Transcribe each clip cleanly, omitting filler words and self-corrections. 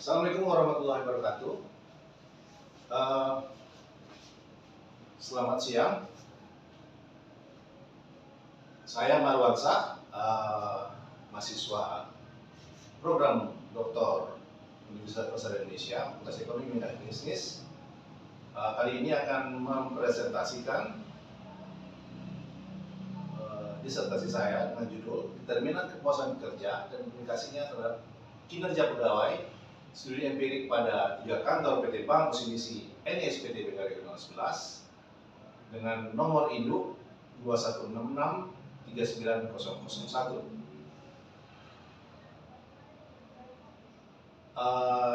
Assalamualaikum warahmatullahi wabarakatuh. Eh, Selamat siang. Saya Marwansa, mahasiswa program Doktor Universitas Pasar Indonesia, Fakultas Ekonomi dan Bisnis. Kali ini akan mempresentasikan disertasi saya dengan judul Determinan Kepuasan Kerja dan Implikasinya terhadap Kinerja Pegawai Studi Empirik pada 3 kantor PT Bank Musimisi NISPT BK Regional 11 dengan nomor induk 2166-39001.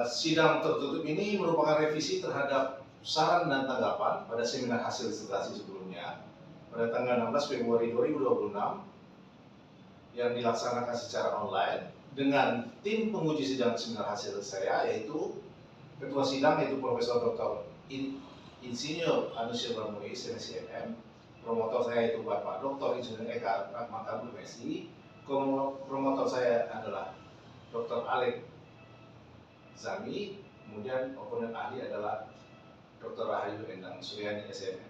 Sidang tertutup ini merupakan revisi terhadap saran dan tanggapan pada seminar hasil disertasi sebelumnya pada tanggal 16 Februari 2026 yang dilaksanakan secara online dengan tim penguji sidang seminar hasil saya, yaitu Ketua Sidang yaitu Profesor Dr. Insinyur Anusir Barmui, SMM, promotor saya itu Bapak Dr. Insinyur Eka Rahmatul MSI, promotor saya adalah Dr. Alek Zami, kemudian komponen ahli adalah Dr. Rahayu Endang Suryani, SMM.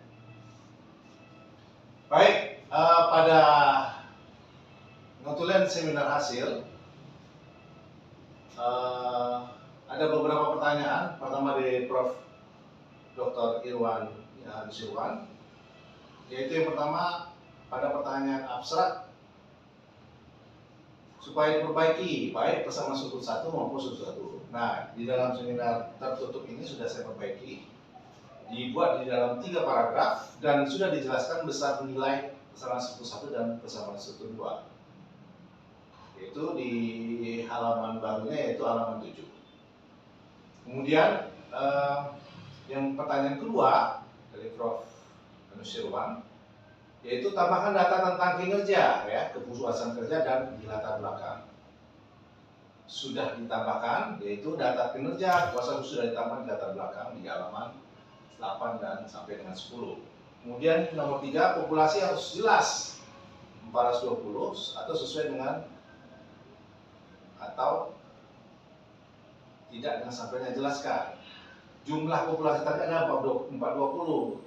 Baik, pada notulen seminar hasil ada beberapa pertanyaan. Pertama dari Prof. Dr. Irwan Nusirwan, yaitu yang pertama pada pertanyaan abstrak supaya diperbaiki baik bersama sudut 1 maupun sudut 1. Nah, di dalam seminar tertutup ini sudah saya perbaiki, dibuat di dalam 3 paragraf dan sudah dijelaskan besar nilai bersama sudut 1 dan bersama sudut 2. Yaitu di halaman barunya, yaitu halaman 7. Kemudian yang pertanyaan kedua dari Prof. Nusirwan, yaitu tambahkan data tentang kinerja, ya, kepuasan kerja dan di latar belakang. Sudah ditambahkan, yaitu data kinerja, kepuasan sudah ditambahkan di latar belakang di halaman 8 dan sampai dengan 10. Kemudian nomor 3, populasi harus jelas 420 atau sesuai dengan atau tidak dengan sampelnya jelaskan. Jumlah populasi tadi ada 420,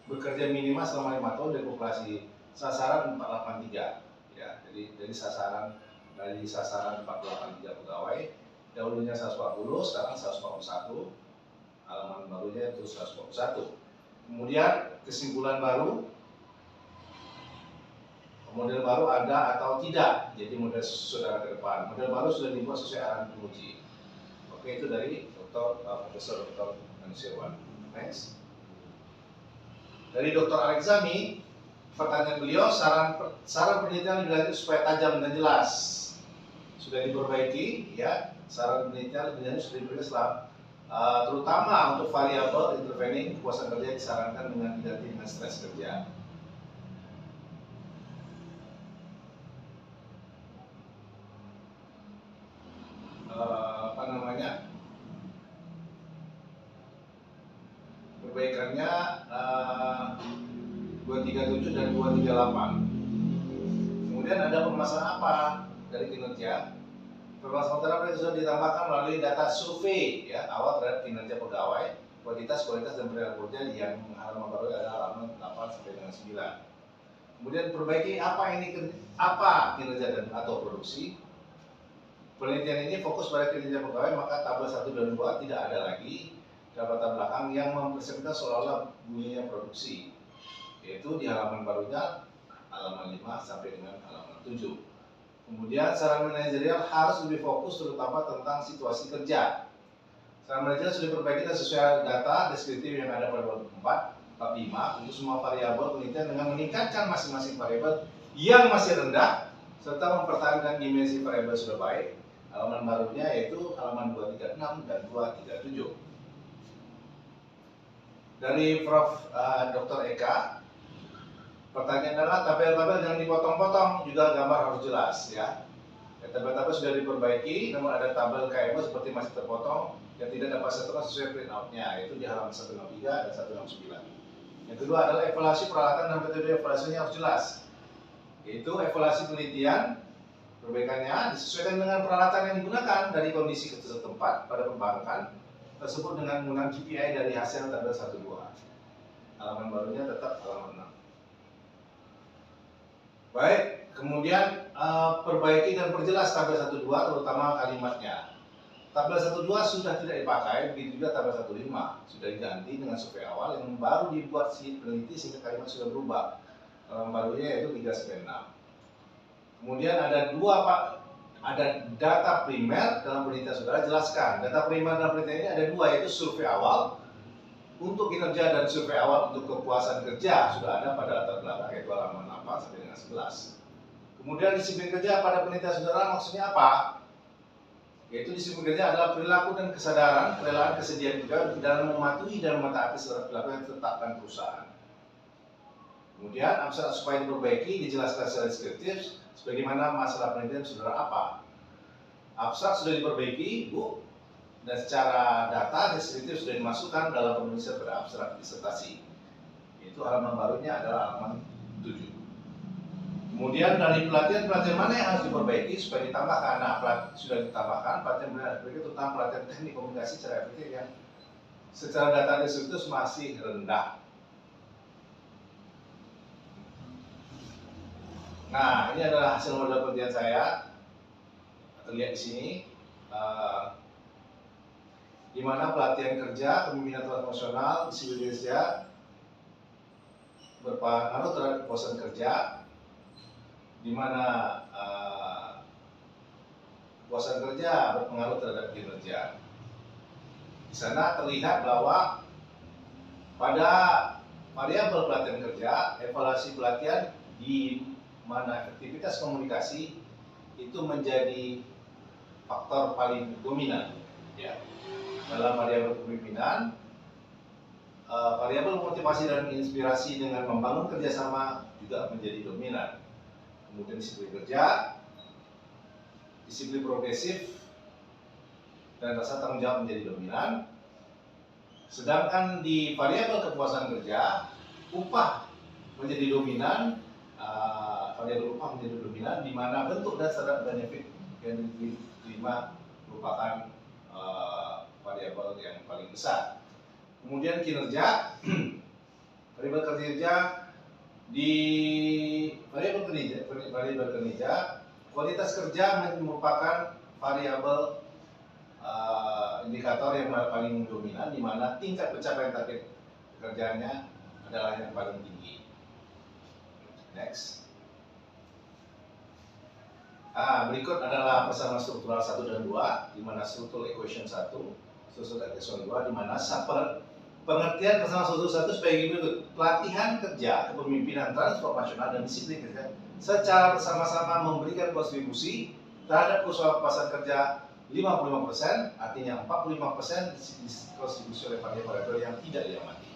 bekerja minimal selama 5 tahun dari populasi sasaran 483. Ya, jadi sasaran 483 pegawai, dahulunya 140, sekarang 141, halaman barunya itu 141. Kemudian kesimpulan baru, model baru ada atau tidak, jadi model saudara ke depan. Model baru sudah dibuat sesuai arahan penguji. Oke, itu dari Profesor Dr. Nusirwan. Next. Dari Dr. Alek Zami, pertanyaan beliau, saran penelitian dilanjut supaya tajam dan jelas. Sudah diperbaiki, ya. Saran penelitian lebih lanjut sudah diperbaiki terutama untuk variabel intervening kepuasan kerja disarankan dengan diganti dengan stres kerja. Perbaikannya 237 dan 238. Kemudian ada permasalahan apa dari kinerja? Permasalahan itu sudah ditambahkan melalui data survei, ya, awal terhadap kinerja pegawai, kualitas dan perilaku kerja yang halaman baru adalah halaman 8 sampai dengan 9. Kemudian perbaiki apa kinerja dan atau produksi. Penelitian ini fokus pada kinerja pegawai, maka tabel 1 dan 2 tidak ada lagi dalam latar belakang yang mempresentasikan seolah-olah bunyinya produksi, yaitu di halaman barunya halaman 5 sampai dengan halaman 7. Kemudian saran manajerial harus lebih fokus terutama tentang situasi kerja. Saran manajerial sudah diperbaiki dan sesuai data deskriptif yang ada pada bab 4, 5 untuk semua variabel penelitian dengan meningkatkan masing-masing variabel yang masih rendah serta mempertahankan dimensi variabel sudah baik. Halaman barunya yaitu halaman 236 dan 237. Dari Prof. Dr. Eka, pertanyaan adalah tabel-tabel yang dipotong-potong juga gambar harus jelas, ya. Tabel-tabel sudah diperbaiki, namun ada tabel KMO seperti masih terpotong yang tidak dapat setelah sesuai printout-nya, yaitu di halaman 163 dan 169. Yang kedua adalah evaluasi peralatan dan metode evaluasinya harus jelas, yaitu evaluasi penelitian Perbaikannya disesuaikan dengan peralatan yang digunakan dari kondisi setempat pada perbankan tersebut dengan menggunakan KPI dari hasil tabel 1-2. Halaman barunya tetap halaman 6. Baik, kemudian perbaiki dan perjelas tabel 1-2 terutama kalimatnya. Tabel 1-2 sudah tidak dipakai, begitu juga tabel 1-5 sudah diganti dengan survei awal yang baru dibuat si peneliti sehingga kalimat sudah berubah. Halaman barunya yaitu 3-6. Kemudian ada data primer dalam penelitian saudara, jelaskan. Data primer dalam penelitian ini ada dua, yaitu survei awal untuk kinerja dan survei awal untuk kepuasan kerja sudah ada pada latar belakang, yaitu halaman 8 sampai dengan 11. Kemudian disiplin kerja pada penelitian saudara maksudnya apa? Yaitu disiplin kerja adalah perilaku dan kesadaran, kerelaan, kesediaan juga dalam mematuhi dan mentaati seluruh perilaku yang ditetapkan perusahaan. Kemudian abstrak supaya diperbaiki dijelaskan secara deskriptif sebagaimana masalah penelitian saudara apa. Abstrak sudah diperbaiki, Bu, dan secara data deskriptif sudah dimasukkan dalam penulisan pada abstrak disertasi. Itu halaman barunya adalah halaman 7. Kemudian dari pelatihan mana yang harus diperbaiki supaya ditambahkan? Nah, sudah ditambahkan pelatihan tentang pelatihan teknik komunikasi secara efektif yang secara data deskriptif masih rendah. Nah, ini adalah hasil model penelitian saya. Terlihat di sini, di mana pelatihan kerja, kepemimpinan transformasional, disiplin kerja berpengaruh terhadap kepuasan kerja, di mana kepuasan kerja berpengaruh terhadap kinerja. Di sana terlihat bahwa pada variabel pelatihan kerja, evaluasi pelatihan di mana efektivitas komunikasi itu menjadi faktor paling dominan, ya. Dalam variabel kepemimpinan, variabel motivasi dan inspirasi dengan membangun kerjasama juga menjadi dominan. Kemudian disiplin kerja, disiplin progresif, dan rasa tanggung jawab menjadi dominan. Sedangkan di variabel kepuasan kerja, upah menjadi dominan. Variabel upah menjadi dominan, di mana bentuk dan standar benefit yang diterima merupakan variabel yang paling besar. Kemudian kinerja, variabel kinerja di variabel kinerja, kualitas kerja merupakan variabel indikator yang paling dominan, di mana tingkat pencapaian target pekerjaannya adalah yang paling tinggi. Next. Berikut adalah persamaan struktural 1 dan 2, di mana struktural equation 1, struktural equation 2, di mana pengertian persamaan struktural 1 sebagai berikut. Pelatihan kerja, kepemimpinan transformasional, dan disiplin kerja secara bersama-sama memberikan kontribusi terhadap kepuasan kerja 55%, artinya 45% kontribusi oleh variabel yang tidak diamati.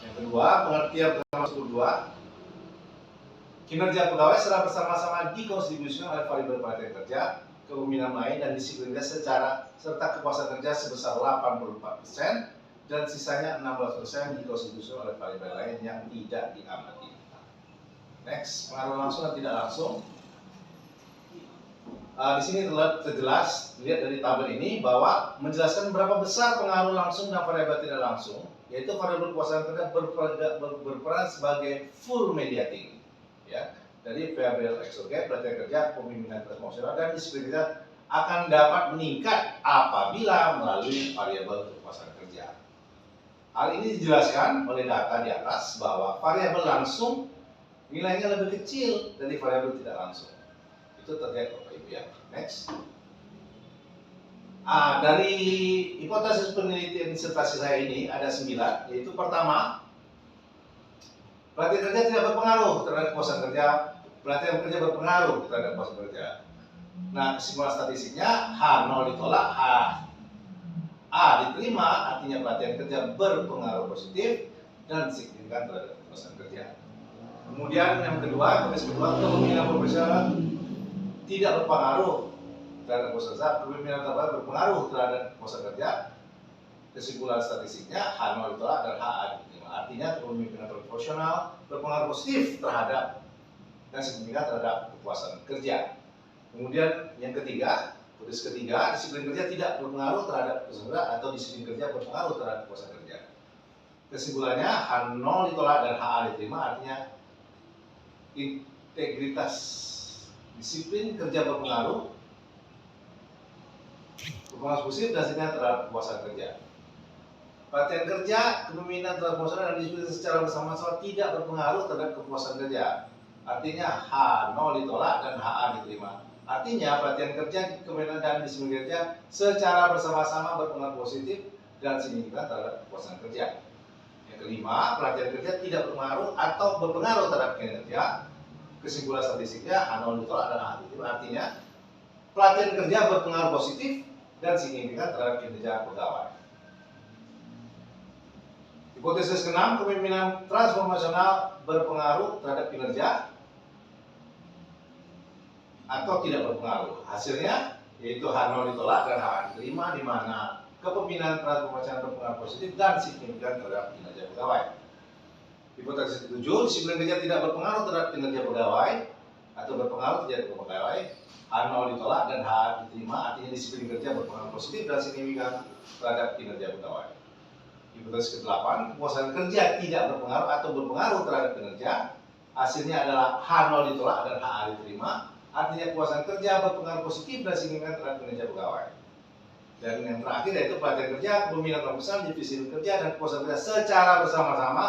Yang kedua, pengertian persamaan struktural 2, kinerja pegawai secara bersama-sama dikontribusikan oleh variabel pelatihan kerja, kepemimpinan lain, dan disiplin kerja serta kepuasan kerja sebesar 84%, dan sisanya 16% dikontribusikan oleh variabel lain yang tidak diamati. Next, pengaruh langsung dan tidak langsung. Di sini terjelas, lihat dari tabel ini bahwa menjelaskan berapa besar pengaruh langsung dan variabel tidak langsung, yaitu variabel kepuasan kerja berperan sebagai full mediating. Ya, dari variabel eksogen, pelatihan kerja, kepemimpinan transformasional, dan disiplin kerja akan dapat meningkat apabila melalui variabel kepuasan kerja. Hal ini dijelaskan oleh data di atas bahwa variabel langsung nilainya lebih kecil dari variabel tidak langsung. Itu terkait Bapak Ibu ya. Next. Dari hipotesis penelitian disertasi saya ini ada 9, yaitu pertama, pelatihan kerja tidak berpengaruh terhadap kepuasan kerja, pelatihan kerja berpengaruh terhadap kepuasan kerja. Nah, kesimpulan statistiknya H0 ditolak, A diterima, artinya pelatihan kerja berpengaruh positif dan signifikan terhadap kepuasan kerja. Kemudian yang kedua, kepemimpinan profesional tidak berpengaruh terhadap kepuasan kerja, kepemimpinan berpengaruh terhadap kepuasan kerja. Kesimpulan statistiknya H0 ditolak dan HA diterima. Artinya kepemimpinan profesional berpengaruh positif terhadap dan signifikan terhadap kepuasan kerja. Kemudian yang ketiga, hipotesis ketiga, disiplin kerja tidak berpengaruh terhadap kepuasan kerja atau disiplin kerja berpengaruh terhadap kepuasan kerja. Kesimpulannya, H0 ditolak dan HA diterima, artinya integritas disiplin kerja berpengaruh positif dan signifikan terhadap kepuasan kerja. Pelatihan kerja, kepemimpinan terhadap kepuasan dan disiplin secara bersama-sama tidak berpengaruh terhadap kepuasan kerja. Artinya H0 ditolak dan HA diterima. Artinya pelatihan kerja, kepemimpinan dan disiplin kerja secara bersama-sama berpengaruh positif dan signifikan terhadap kepuasan kerja. Yang kelima, pelatihan kerja tidak berpengaruh atau berpengaruh terhadap kinerja. Kesimpulan statistiknya H0 ditolak dan HA diterima. Artinya pelatihan kerja berpengaruh positif dan signifikan terhadap kinerja pegawai. Hipotesis ke-6, kepemimpinan transformasional berpengaruh terhadap kinerja atau tidak berpengaruh. Hasilnya yaitu H0 ditolak dan HA diterima, di mana kepemimpinan transformasional berpengaruh positif dan signifikan terhadap kinerja pegawai. Hipotesis ke-7, disiplin kerja tidak berpengaruh terhadap kinerja pegawai atau berpengaruh terhadap pegawai. H0 ditolak dan HA diterima, artinya disiplin kerja berpengaruh positif dan signifikan terhadap kinerja pegawai. Hipotesis ke-8, kepuasan kerja tidak berpengaruh atau berpengaruh terhadap kinerja. Hasilnya adalah H0 ditolak dan HA diterima, artinya kepuasan kerja berpengaruh positif dan signifikan terhadap kinerja pegawai. Dan yang terakhir yaitu pelatihan kerja, kepemimpinan transformasional, divisi kerja dan kepuasan kerja secara bersama-sama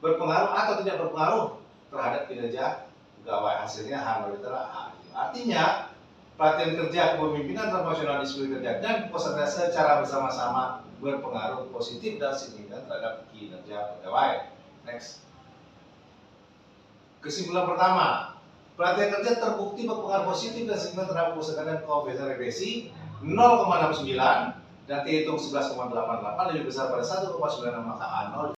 berpengaruh atau tidak berpengaruh terhadap kinerja pegawai. Hasilnya H0 ditolak, HA diterima. Artinya pelatihan kerja, kepemimpinan transformasional, disiplin kerja dan kepuasan kerja secara bersama-sama berpengaruh positif dan signifikan terhadap kinerja pegawai. Next. Kesimpulan pertama, pelatihan kerja terbukti berpengaruh positif dan signifikan terhadap kepuasan kerja dan koefisien regresi 0,69 dan T hitung 11,88 lebih besar pada 1,96, maka A0